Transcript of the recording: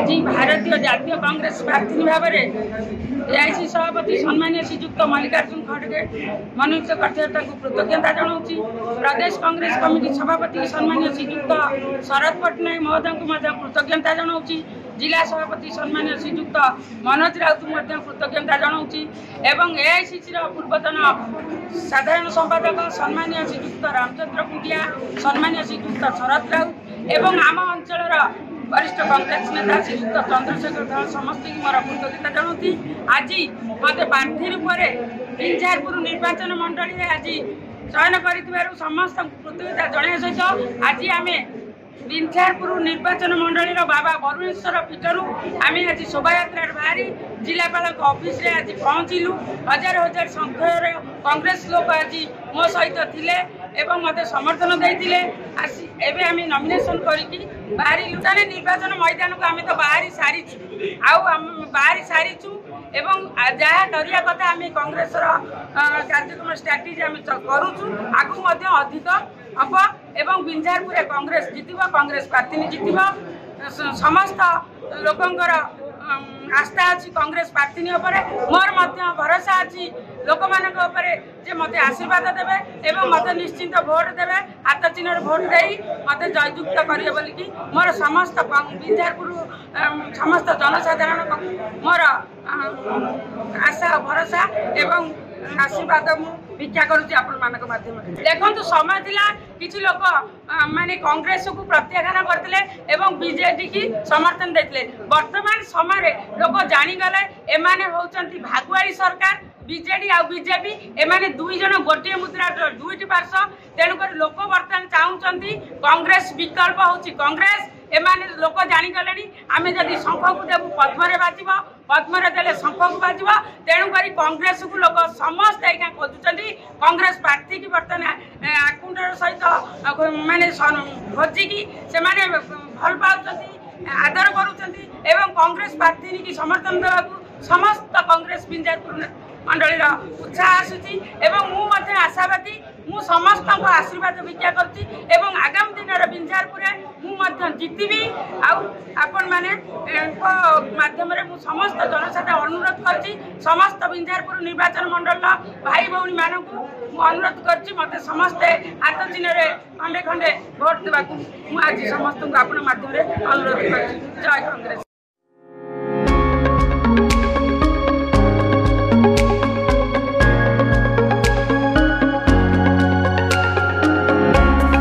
आज भारतीय जातीय कांग्रेस प्रार्थी भाव में एआईसी सभापति सम्मान्य श्रीजुक्त मल्लिकार्जुन खड़गे मनुष्य कर्तव्यता को कृतज्ञता जनाऊँगी। प्रदेश कांग्रेस कमिटी सभापति सम्मान्य श्रीजुक्त शरद पट्टनायक महोदय को कृतज्ञता जनाऊँगी। जिला सभापति सम्मान्य श्रीजुक्त मनोज राउत को कृतज्ञता जनाऊँगी। एवं एआईसीसी पूर्वतन साधारण संपादक सम्मान्य श्रीजुक्त रामचंद्र कुंडिया सम्मान्य श्रीजुक्त शरद राउत एवं आम अंचल वरिष्ठ कांग्रेस नेता श्रीजुक्त चंद्रशेखर धल समस्त की मोर कृतज्ञता जनाऊँगी। आज मत प्रार्थी रूप में बिंझारपुर निर्वाचन मंडली आज चयन कर समस्त कृतज्ञता जनाया सहित आज आम बिंझारपुर निर्वाचन मंडली बाबा वरुणेश्वर पीठरू आम आज शोभायात्रा बाहरी जिलापाल ऑफिस रे आज पहुँचलु। हजार हजार संख्यार कांग्रेस लोक आज मो सहित थिले एवं मत समर्थन देते आम नॉमिनेशन करके बाहरी ताले निर्वाचन मैदान को आम तो बाहरी सारीचु बाहरी सारीचु एवं जहाँ करिया कथा आम कांग्रेस कार्यक्रम स्ट्राटेजी आम करुचु आगु अधिक हम एवं बिंझारपुर कांग्रेस जितब कांग्रेस प्रार्थी जितब समस्त लोकंकर आस्था अच्छी कांग्रेस प्रार्थी मोर भरोसा अच्छी लोक जे मत आशीर्वाद देवे एवं मत निश्चिंत भोट देवे हाथ चिन्ह भोट दे मत जययुक्त करेंगे बोलिकी मोर समस्त बिंझारपुर समस्त जनसाधारण मोर आशा भरोसा एवं आशीर्वाद मु भिक्षा करुच्ची माध्यम देखो समय थिला किसी लोक माने कांग्रेस को प्रत्याख्यान करते एवं बीजेडी की समर्थन देते। वर्तमान समय लोक जानीगले एमाने होचंती भागुआड़ी सरकार बीजेडी आ बीजेपी एमाने दुई जन गोटे मुद्रा दुईटी पार्श्व तेणुक लोक बर्तमान चाहूँगी कांग्रेस विकल्प होची कांग्रेस एमाने लोक जानीगले आम जदि शंख को देवु पद्मरे बाजिब पद्मरे देले शंख को बाजिब तेणुक कांग्रेस को लोक समस्त यहाँ खोजुंट कांग्रेस प्रार्थी की बर्तमान आकुंठर सहित माने खोजिकी से भल पाँच आदर करुँच एवं कांग्रेस प्रार्थी की समर्थन देवा समस्त कांग्रेस बिंझारपुर मंडली उत्साह आसूची एवं मु आशावादी मु समस्त आशीर्वाद भिक्षा करती एवं आगामी दिन बिंझारपुर मु जितबी आपण माने माध्यम समस्त जनसाधारण अनुरोध करछि समस्त बिंझारपुर निर्वाचन मंडल भाई भौणी मानकु अनुरोध करछि मते समस्ते हाथ चिन्ह खंडे खंडे भोट देवाकू आज समस्त आपण माध्यम अनुरोध करछि। जय कांग्रेस।